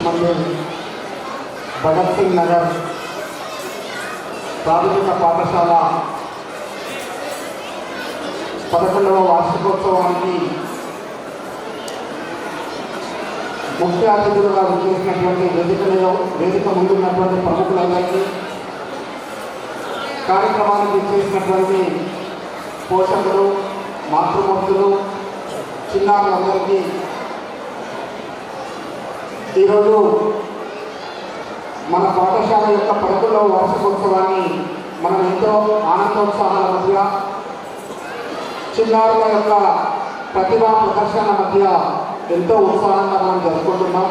మందిర్ భగత్ సింగ్ నగర్ ప్రాథమిక పాఠశాల 11వ వార్షికోత్సవానికి ముఖ్య అతిథులుగా విచ్చేసినటువంటి వేదిక ముందున్నటువంటి ప్రముఖులందరికీ, కార్యక్రమానికి విచ్చేసినటువంటి పోషకులు, మాతృమూర్తులు, చిన్నారులందరికీ ఈరోజు మన పాఠశాల యొక్క 11వ వార్షికోత్సవాన్ని మనం ఎంతో ఆనందోత్సాహాల మధ్య, చిన్నారుల యొక్క ప్రతిభా ప్రదర్శన మధ్య ఎంతో ఉత్సాహంగా మనం జరుపుకుంటున్నాం.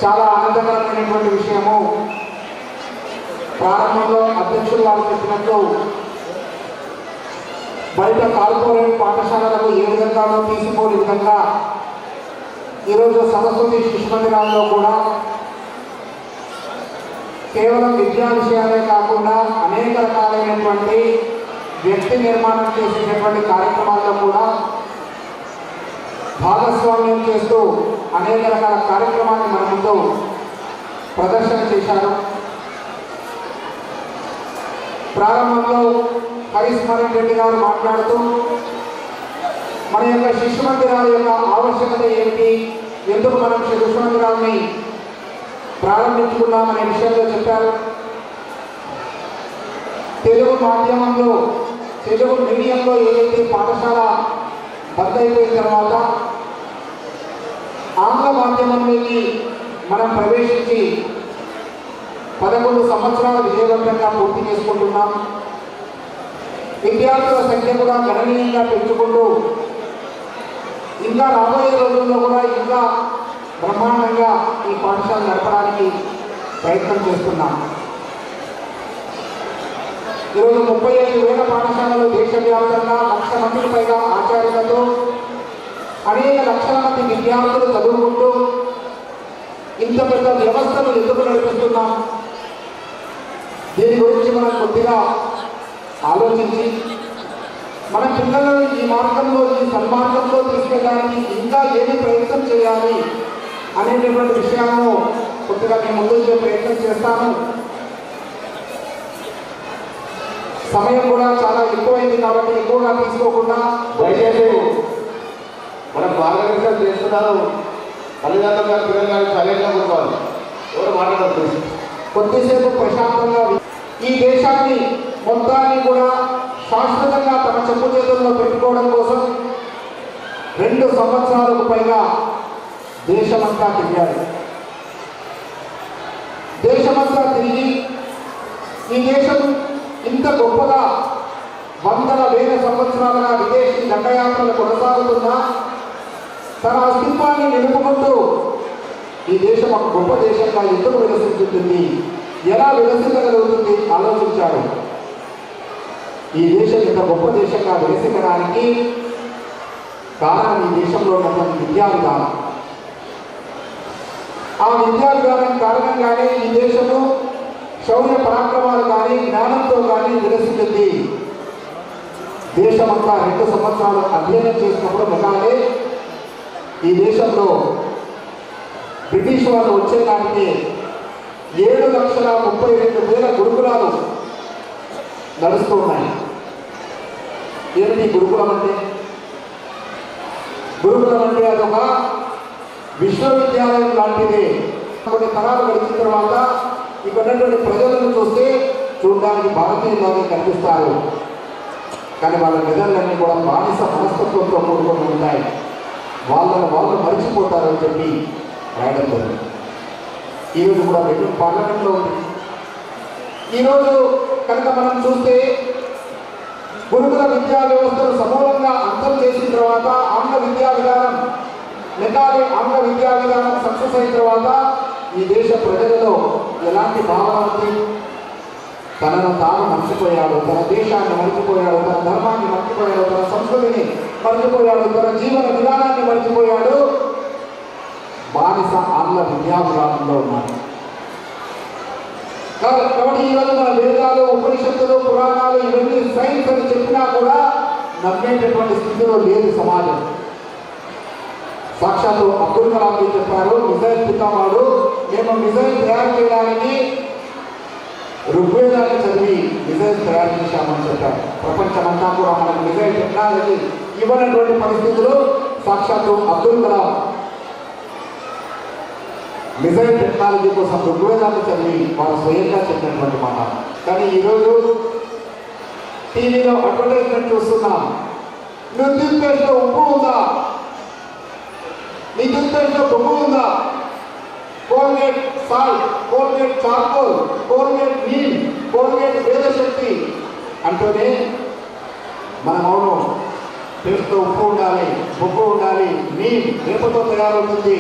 చాలా ఆనందకరమైనటువంటి విషయము, ప్రారంభంలో అధ్యక్షులు వారు చెప్పినట్టు బయట కార్పొరేట్ పాఠశాలలకు ఏ విధంగానూ తీసుకోని విధంగా ఈరోజు సరస్వతి శిశు మందిరాల్లో కూడా కేవలం విద్యా విషయాలే కాకుండా అనేక రకాలైనటువంటి వ్యక్తి నిర్మాణం చేసేటటువంటి కార్యక్రమాల్లో కూడా భాగస్వామ్యం చేస్తూ అనేక రకాల కార్యక్రమాన్ని మన ముందు ప్రదర్శన చేశారు. ప్రారంభంలో హరిస్మరణ్ రెడ్డి గారు మాట్లాడుతూ మన యొక్క శిశు మందిరాల యొక్క ఆవశ్యకత ఏమిటి, ఎందుకు మనం శిశు మందిరాన్ని ప్రారంభించుకున్నామనే విషయంలో చెప్పారు. తెలుగు మాధ్యమంలో, తెలుగు మీడియంలో ఏదైతే పాఠశాల బంద్ అయిపోయిన తర్వాత ఆంగ్ల మాధ్యమంలోకి మనం ప్రవేశించి 11 సంవత్సరాల విజయవంతంగా పూర్తి చేసుకుంటున్నాం. విద్యార్థుల సంఖ్య కూడా గణనీయంగా పెంచుకుంటూ ఇంకా రాబోయే రోజుల్లో కూడా ఇంకా బ్రహ్మాండంగా ఈ పాఠశాల నడపడానికి ప్రయత్నం చేస్తున్నాం. ఈరోజు 35,000 పాఠశాలలు దేశవ్యాప్తంగా 1,00,000 మందికి పైగా ఆచార్యులతో అనేక లక్షల మంది విద్యార్థులు చదువుకుంటూ ఇంత పెద్ద వ్యవస్థను ఎందుకు నడిపిస్తున్నాం, దీని గురించి మనం కొద్దిగా ఆలోచించి మన పిల్లలను ఈ మార్గంలో, ఈ సన్మార్గంలో తీసుకెళ్ళడానికి ఇంకా ఏమి ప్రయత్నం చేయాలి అనేటటువంటి విషయాలను కొద్దిగా నేను ముందు ప్రయత్నం చేస్తాను. సమయం కూడా చాలా ఎక్కువైంది కాబట్టి ఎక్కువగా తీసుకోకుండా దయచేసి మనం మార్గదర్శనం చేస్తున్నారు. తల్లిదండ్రులు గారు పిల్లలు గారు సైలెంట్గా కూర్చోవాలి, ఎవరు మాట్లాడదు. కొద్దిసేపు ప్రశాంతంగా ఈ దేశాన్ని మొత్తాన్ని కూడా శాశ్వతంగా తమ చెప్పు చేతుల్లో పెట్టుకోవడం కోసం 2 సంవత్సరాలకు పైగా దేశమంతా తిరిగారు. దేశమంతా తిరిగి ఈ దేశం ఇంత గొప్పగా వందల వేల సంవత్సరాలుగా విదేశీ దండయాత్రలు కొనసాగుతున్నా తన అస్తిత్వాన్ని నిలుపుకుంటూ ఈ దేశం ఒక గొప్ప దేశంగా ఎందుకు వికసిస్తుంది, ఎలా వికసించగలుగుతుంది ఆలోచించారు. ఈ దేశం ఇంత గొప్ప దేశంగా వికసించడానికి కారణం ఈ దేశంలో ఉన్నటువంటి విద్యా విధానం. ఆ విద్యా విధానం కారణంగానే ఈ దేశము శౌర్య పరాక్రమాలు కానీ జ్ఞానంతో కానీ వికసిస్తుంది. దేశమంతా 2 సంవత్సరాలు అధ్యయనం చేసినప్పుడు మొదలే ఈ దేశంలో బ్రిటిష్ వాళ్ళు వచ్చే నాటికి 7,32,000 గురుకులాలు నడుస్తూ ఉన్నాయి. ఏమిటి గురుకులం అంటే? గురుకులం అంటే అదొక విశ్వవిద్యాలయం లాంటిది. కొన్ని తరాలు గడిచిన తర్వాత ఇక్కడ ఉన్నటువంటి ప్రజలను చూడడానికి భారతీయులుగా కనిపిస్తారు, కానీ వాళ్ళ మెదళ్ళన్నీ కూడా బానిస మనస్తత్వంతో కూడుకొని ఉంటాయి. వాళ్ళు మరిచిపోతారని చెప్పి రాయడం జరిగింది. ఈరోజు కూడా బెడ్రూమ్ పార్లమెంట్లో ఉంది. ఈరోజు కనుక మనం చూస్తే గురుకుల విద్యా వ్యవస్థను సమూలంగా అంతం చేసిన తర్వాత ఆంగ్ల విద్యా విధానం సక్సెస్ అయిన తర్వాత ఈ దేశ ప్రజలలో ఎలాంటి భావన ఉంది? తనను తాను మర్చిపోయాడు, తన దేశాన్ని మర్చిపోయాడు, తన ధర్మాన్ని మర్చిపోయాడు, తన సంస్కృతిని మర్చిపోయాడు, తన జీవన విధానాన్ని మర్చిపోయాడు. బానిస ఆంగ్ల విద్యా విధానంలో ఉన్నాడు. కాబట్టి ఈరోజు మన వేదాలు, ఉపనిషత్తులు, పురాణాలు ఇవన్నీ సైన్స్ అని చెప్పినా కూడా నమ్మేటటువంటి స్థితిలో లేదు సమాజం. సాక్షాత్తు అబ్దుల్ కలాం జీ చెప్పారు, మిజైల్ పితామహుడు, మేము మిజైల్ తయారు చేయడానికి ఋగ్వేదాన్ని చదివి మిజైల్ తయారు చేశామని చెప్పారు. ప్రపంచమంతా కూడా మనకు మిజైల్ టెక్నాలజీ ఇవ్వనటువంటి పరిస్థితులు సాక్షాత్తు అబ్దుల్ కలాం మిజైల్ టెక్నాలజీ కోసం ఋగ్వేదాన్ని చదివి వారు స్వయంగా చెప్పినటువంటి మాట. కానీ ఈరోజు టీవీలో అడ్వర్టైజ్మెంట్ చూస్తున్నాం, నీ టూత్పేస్ట్లో ఉప్పు ఉందా, నీ టూత్పేస్ట్లో బొగ్గు ఉందా, Colgate salt, Colgate charcoal, Colgate neem, Colgate Vedshakti అంటూనే మనం అవును పేస్ట్లో ఉప్పు ఉండాలి, బొగ్గు ఉండాలి, నీమ్ వేపతో తయారవుతుంది,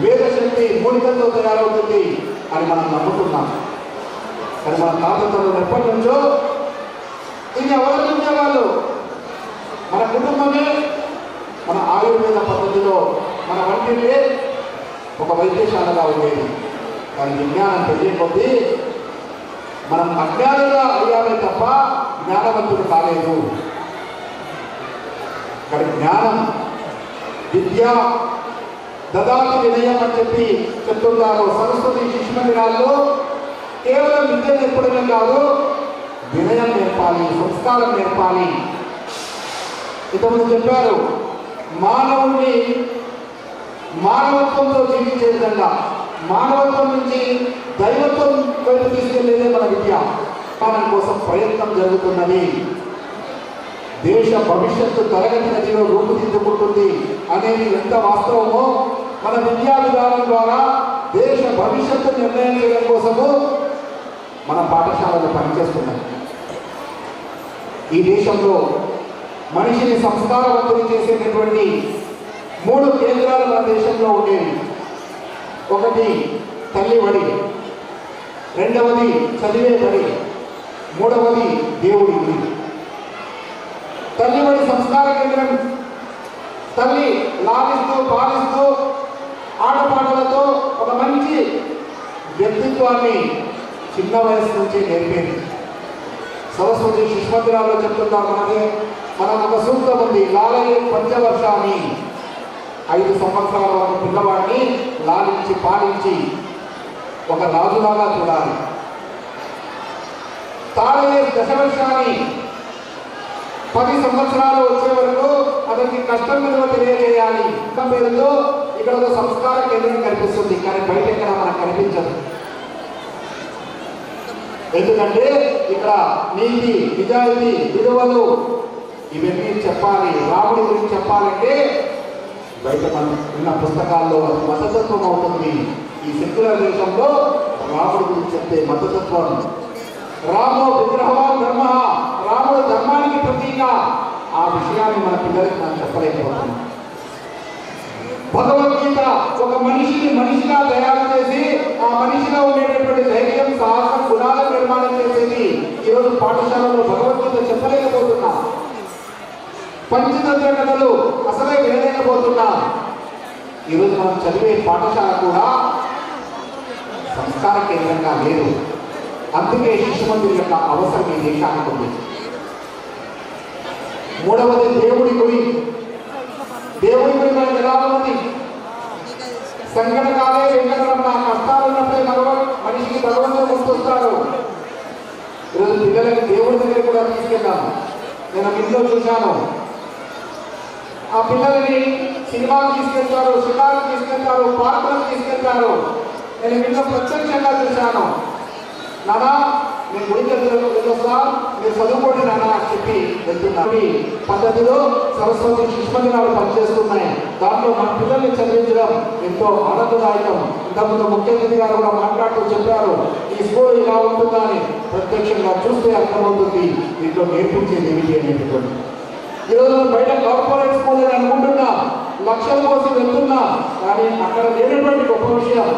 వేదశక్తి మూలికలతో తయారవుతుంది అని మనం నమ్ముతున్నాం. కానీ మన తాతలు ఎప్పటి నుంచో ఇది అవలంబించేవాళ్ళు. మన కుటుంబమే మన ఆయుర్వేద పద్ధతిలో మన వంటినే ఒక వైద్యశాలగా ఉండేది. కానీ విజ్ఞానం తెలియ కొద్దీ మనం అజ్ఞానంగా అయ్యామే తప్ప జ్ఞానవంతులు కాలేదు. కానీ జ్ఞానం విద్య దదాతి వినయం అని చెప్పి చెప్తున్నారు. సరస్వతి శిశు మందిరాల్లో కేవలం విద్య నేర్పడమే కాదు, వినయం నేర్పాలి, సంస్కారం నేర్పాలి. ఇంతకుముందు చెప్పారు, మానవుణ్ణి మానవత్వంతో జీవించే విధంగా, మానవత్వం నుంచి దైవత్వం వైపు తీసుకెళ్లేదే మన విద్య. దాని కోసం ప్రయత్నం జరుగుతున్నది. దేశ భవిష్యత్తు తరగతి గదిలో రూపుదిద్దుకుంటుంది అనేది ఎంత వాస్తవమో మన విద్యా విధానం ద్వారా దేశ భవిష్యత్తు నిర్ణయం చేయడం కోసము మన పాఠశాలలు పనిచేస్తున్నాయి. ఈ దేశంలో మనిషిని సంస్కారవంతులు చేసేటటువంటి 3 కేంద్రాలు మన దేశంలో ఉండేవి. ఒకటి తల్లి బడి, రెండవది చదివే బడి, మూడవది దేవుడి గుడి. తల్లి బడి సంస్కార కేంద్రం. తల్లి లాలిస్తూ పాలిస్తూ ఆటపాటలతో ఒక మంచి వ్యక్తిత్వాన్ని చిన్న వయసు నుంచే నేర్పేది. సరస్వతి శిశు మందిరాల్లో చెప్తున్నారు, మనకు ఒక సూక్తం ఉంది, లాలయే పంచవర్షాన్ని. 5 సంవత్సరాల వరకు పిల్లవాడిని లాలించి పాలించి ఒక రాజులాగా చూడాలి. తాళయే దశవర్షాన్ని, 10 సంవత్సరాలు వచ్చే వరకు అతనికి కష్టం విలువ తెలియజేయాలి. పేరుతో ఇక్కడ ఒక సంస్కార కేంద్రం కనిపిస్తుంది, కానీ బయట ఎక్కడ మనకు కనిపించదు. ఎందుకంటే ఇక్కడ నీతి, నిజాయితీ, విలువలు ఇవన్నీ చెప్పాలి. రాముడి గురించి చెప్పాలంటే బయట మనం ఉన్న పుస్తకాల్లో అది మతతత్వం అవుతుంది. ఈ సెక్యులర్ దేశంలో రాముడి గురించి చెప్తే మతతత్వం. రామో విగ్రహవాన్ ధర్మ, రాముడు ధర్మానికి ప్రతీక. ఆ విషయాన్ని మన పిల్లలకి మనం చెప్పలేకపోతున్నాం. భగవద్గీత ఒక మనిషిని మనిషిగా తయారు చేసి ఆ మనిషిలో ఉండేటటువంటి ధైర్యం, సాహసం, గుణాల నిర్మాణం చేసేది. ఈరోజు పాఠశాలలో భగవద్గీత చెప్పలేకపోతున్నాం. పంచతంత్ర కథలు అసలే వినలేకపోతున్నాం. ఈరోజు మనం చదివే పాఠశాల కూడా సంస్కార కేంద్రంగా లేదు. అందుకే శిశు మందిర్ యొక్క అవసరం ఈ దేశానికి ఉంది. మూడవది దేవుడి గుడి. దేవుడి గుడి మనకు ఎలా ఉంది? సంకటకాలే వెంకటరమణ, కష్టాలు ఉన్నప్పుడే మనిషికి భగవంతుడు గుర్తొస్తాడు. ఈరోజు పిల్లలకి దేవుడి దగ్గర కూడా తీసుకెళ్ళాను. నేను ఇంట్లో చూశాను, ఆ పిల్లలని సినిమాకు తీసుకెళ్తారు, షికారుకు తీసుకెళ్తారు, పార్కులకు తీసుకెళ్తారు. నేను ఇంట్లో ప్రత్యక్షంగా చూశాను. నానా నేను గుడికి వెళ్ళొస్తా, మీరు చదువుకోండి నాన్న అని చెప్పి వెళ్తున్నాను. పద్ధతిలో సరస్వతి శిశు మందిరాలు పనిచేస్తున్నాయి. దాంట్లో మన పిల్లల్ని చదివించడం ఎంతో ఆనందదాయకం. ఇంతకుముందు ముఖ్య అతిథి గారు కూడా మాట్లాడుతూ చెప్పారు, ఈ స్కూల్ ఇలా ఉంటుందా అని. ప్రత్యక్షంగా చూస్తే అర్థమవుతుంది దీంట్లో నేర్పించేది ఏమిటి అనేటటువంటి. ఈరోజు బయట కార్పొరేట్ స్కూల్ అని అనుకుంటున్నా, లక్షల కోసం వెళ్తున్నా, కానీ అక్కడ లేనటువంటి గొప్ప విషయం,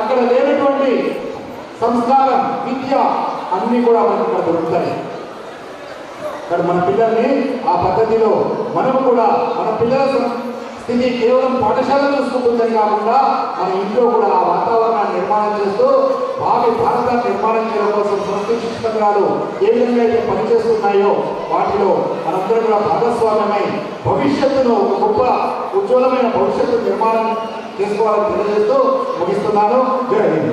అక్కడ లేనటువంటి సంస్కారం, విద్య అన్నీ కూడా మనకి ఇక్కడ దొరుకుతాయి. ఇక్కడ మన పిల్లల్ని ఆ పద్ధతిలో మనం కూడా మన పిల్లల స్థితి కేవలం పాఠశాల చూసుకుంటుందని కాకుండా మన ఇంట్లో కూడా ఆ వాతావరణాన్ని నిర్మాణం చేస్తూ భావి భారతాన్ని నిర్మాణం చేయడం కోసం సంస్కృతి శిక్షణ కేంద్రాలు ఏ విధంగా అయితే పనిచేస్తున్నాయో వాటిలో మనందరం కూడా భాగస్వామ్యమై భవిష్యత్తును ఒక గొప్ప ఉజ్వలమైన భవిష్యత్తు నిర్మాణం చేసుకోవాలని తెలియజేస్తూ ముగిస్తున్నాను. జై హింద్.